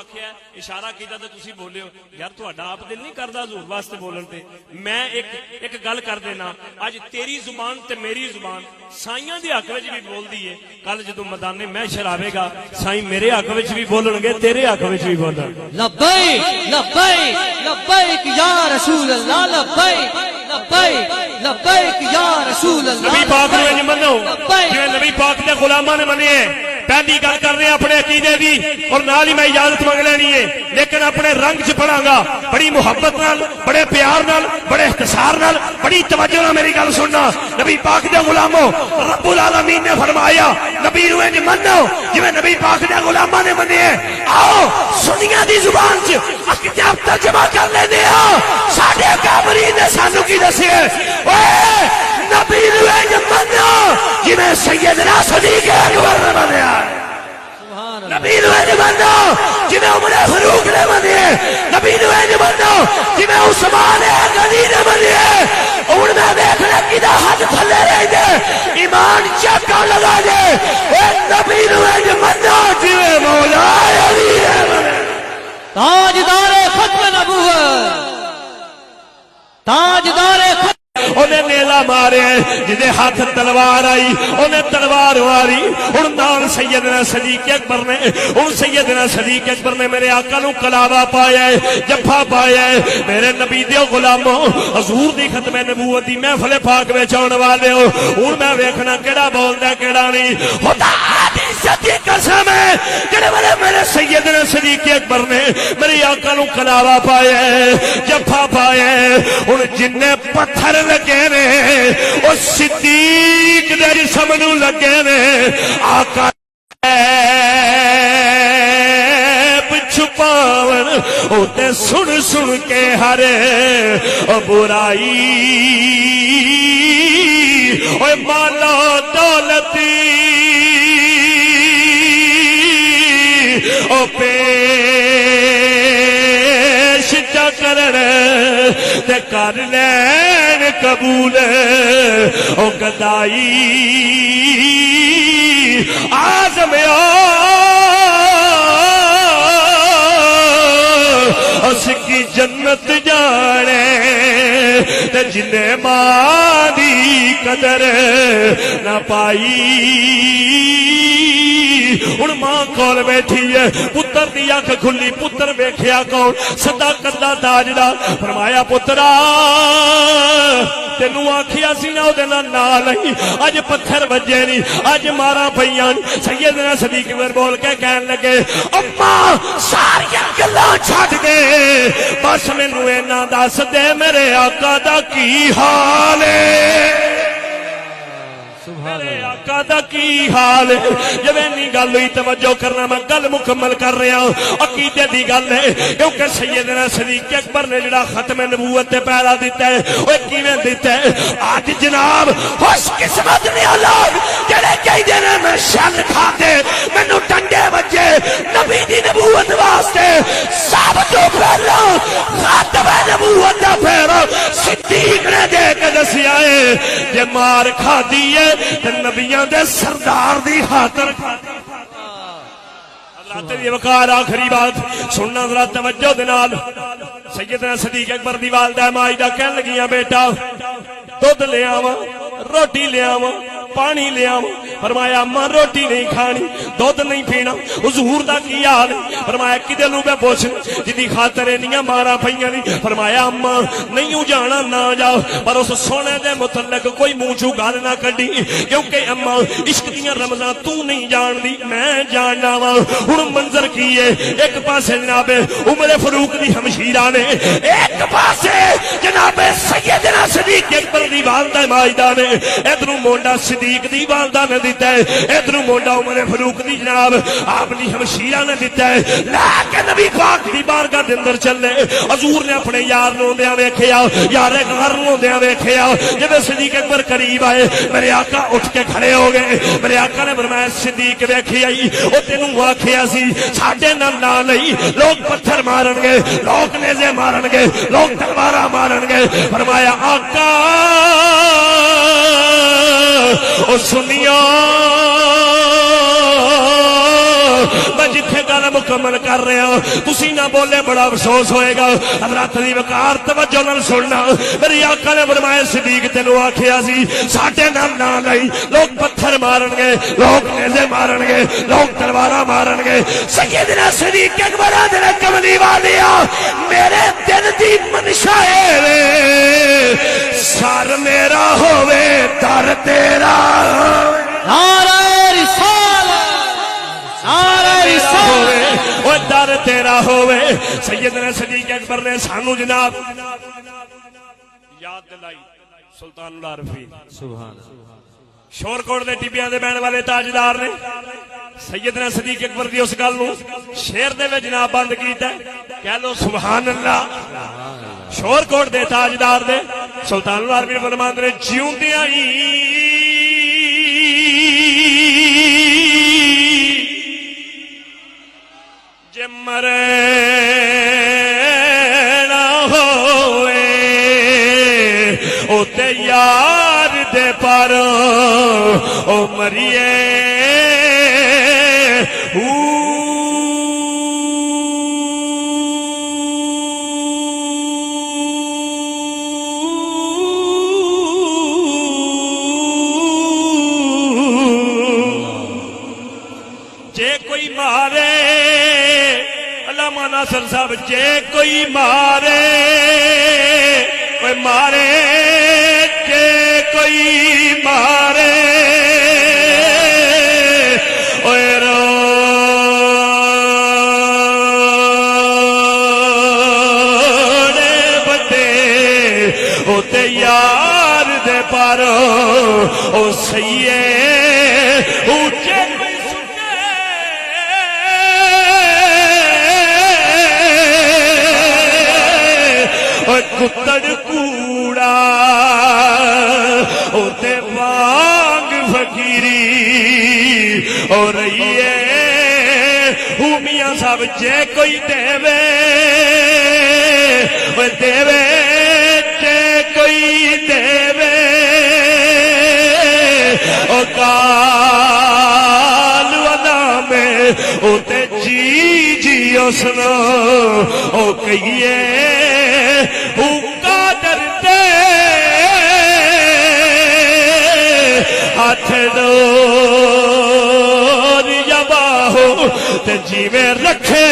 آخیا اشارہ کیتا تے تسی بولے ہو یار تہاڈا آپ دل نہیں کردا حضور واسطے بولن تے میں ایک گل کر دینا اج تیری زبان تے میری زبان سائیاں دی حق وچ بھی بولدی ہے کل جدوں میدان محشر آوے گا سائیں میرے حق وچ بھی بولن گے تیرے حق وچ بھی بولن لبیک لبیک لبیک یا رسول اللہ لبیک لبیک لبیک یا رسول اللہ نبی پاک نو انج منو جویں نبی پاک دے غلاماں نے منی ہے پہلی گل کر رہے ہیں اپنے عقیدے دی اور نال ہی میں اجازت مانگ لینی ہے لیکن اپنے رنگ چ پڑھاں گا بڑی محبت نال بڑے پیار نال بڑے اختصار نال بڑی توجہ نال میری گل سننا نبی پاک دے غلاموں رب العالمین نے فرمایا نبی نو انج منو جویں نبی پاک دے غلاماں نے منی ہے آؤ سنیاں دی زبان چ کتاب ترجمہ کر لیندے ہاں ساڈے کامرین نے سانو کی دسیا اوے نبی نو انج منو جویں سیدنا صدیق اکبر نے منیا نبی نو انج منو جویں عمر فاروق نے منیا نبی نو انج منو جویں عثمان غنی نے منیا ہن میں دیکھنا کدا ہاتھ تھلے رہ دے ایمان چیک کر لگا دے اے نبی نو انج منو جویں مولا علی نے منیا تاجدار ختم نبوت تاجدار ختم انہیں نیلا مارے جدے ہاتھ تلوار آئی انہیں تلوار ماری ہن نال سیدنا صدیق اکبر نے ہن سیدنا صدیق اکبر نے میرے آقا نو کلاوا پایا ہے جفا پایا ہے میرے نبی دیو غلاموں حضور دی ختم نبوت دی محفل پاک وچ آن والے ہو ہن میں ویکھنا کیڑا بولدا کیڑا نہیں خدا دی عزت دی قسم ہے کیڑے والے میرے سیدنا صدیق اکبر نے میرے آقا نو کلاوا پایا ہے جفا پایا ہے ہن جن پتھر لگے نے او صدیق دے جسم نو لگے نے آقا چھپاون او تے سن سن کے ہر برائی اوے مالا دولتی او پیش چا کرن تے کر لین قبول او گدائی آزم اس کی جنت جانے تے جنہیں ماں دی قدر نہ پائی ہن ماں کول بیٹھی ہے پتر دی اکھ کھلی پتر ویکھیا کون صداقت دا تاجدار فرمایا پترا تینوں آکھیا سی نا او دے نال نہیں اج پتھر وجے نہیں اج مارا پیاں سیدنا صدیق اکبر بول کے کہن لگے اماں ساری گلاں چھڈ دے بس مینوں اینا دس دے میرے آقا دا کی حال ہے میرے آقا دا کی حال ہے جب اینی گل ہوئی توجہ کرنا میں گل مکمل کر رہا ہوں عقیدے دی گل ہے کیونکہ سیدنا صدیق اکبر نے جڑا ختم نبوت تے پہلا دیتا ہے وہ کیویں دیتا ہے آج جناب خوش قسمت نے اولاد جڑے کہندے نے میں شل کھا دے مینوں ڈنڈے وجے نبی دی نبوت واسطے سب تو پہلا خاتم نبوت دا پھیرا صدیق نے دے کے دسیا ہے جے مار کھا دی ہے تے نبیاں دے سردار دی خاطر حضرات دی وقار آخری بات سننا ذرا توجہ دے نال سیدنا صدیق اکبر دی والدہ ماجدہ کہن لگیاں بیٹا دودھ لے آواں روٹی لے آواں پانی لے آواں فرمایا اماں روٹی نہیں کھانی دودھ نہیں پینا حضور دا کی حال فرمایا کدے لوں میں پوچھ جدی خاطر انیاں مارا پئیاں نہیں فرمایا اماں نہیں جانا نہ جاؤ پر اس سونے دے متعلق کوئی منہ چوں گل نہ کڈی کیونکہ اماں عشق دیاں رمزاں تو نہیں جان دی میں جاننا وا ہن منظر کی ہے ایک پاسے جناب عمر فاروق دی ہمشیرہ نے ایک پاسے جناب سیدنا صدیق اکبر دی والدہ ماجدہ نے ادھروں مونڈا صدیق دی والدہ نے دیتا ہے ادھروں مونڈا عمر فاروق دی جناب آپ دی ہمشیرہ نے دیتا ہے لیکن نبی پاک دی بارگاہ دے اندر چلے حضور نے اپنے یار روندیاں ویکھیا یار گھر روندیاں ویکھیا جب صدیق اکبر قریب آئے میرے آقا اٹھ کے کھڑے ہو گئے میرے آقا نے فرمایا صدیق ویکھی آئی او تینوں آکھیا سی ساڈے نال نہ نہیں لوگ پتھر مارن گے لوگ نیزے مارن گے لوگ تلواراں مارن گے فرمایا آقا او سنیا میں جتھے گل مکمل کر رہے ہو تسی نہ بولے بڑا افسوس ہوئے گا حضرات دی وقار توجہ نال سننا میری آقا نے فرمایا صدیق تینوں آکھیا سی ساڈے نال نہ لئی لوگ پتھر مارن گے لوگ نیزے مارن گے لوگ تلواراں مارن گے سیدنا صدیق اکبر دے کملی والیا میرے دل دی منشا ہے سر میرا ہووے در تیرا نعرہ رسالت نعرہ رسالت وہ در تیرا ہووے سیدنا صدیق اکبر نے سانو جناب یاد دلائی سلطان العارفین سبحان شور کوٹ دے ٹبیاں دے بہن والے تاجدار نے سیدنا صدیق اکبر دی اس گل نو شعر دے وچ جناب بند کیتا ہے کہہ لو سبحان اللہ شور کوٹ دے تاجدار دے سلطان العارفین فرماندے نے جیوندیاں ہی جے مرے نہ ہوئے او تے یار دے پر او مریے جے کوئی مارے علامہ ناصر صاحب جے کوئی مارے کوئی مارے جے کوئی مارے اوے روڑے بتے او تے یار دے پر او سیے اونچے کتڑ کوڑا اوتے وانگ فقیری اور رہیے میاں صاحب جے کوئی دیوے دیوے جے کوئی دیوے او کال ودا میں اوتے جی جی اسنو او کہیے ہاتھ ڈور یا باہو تے جیوے رکھے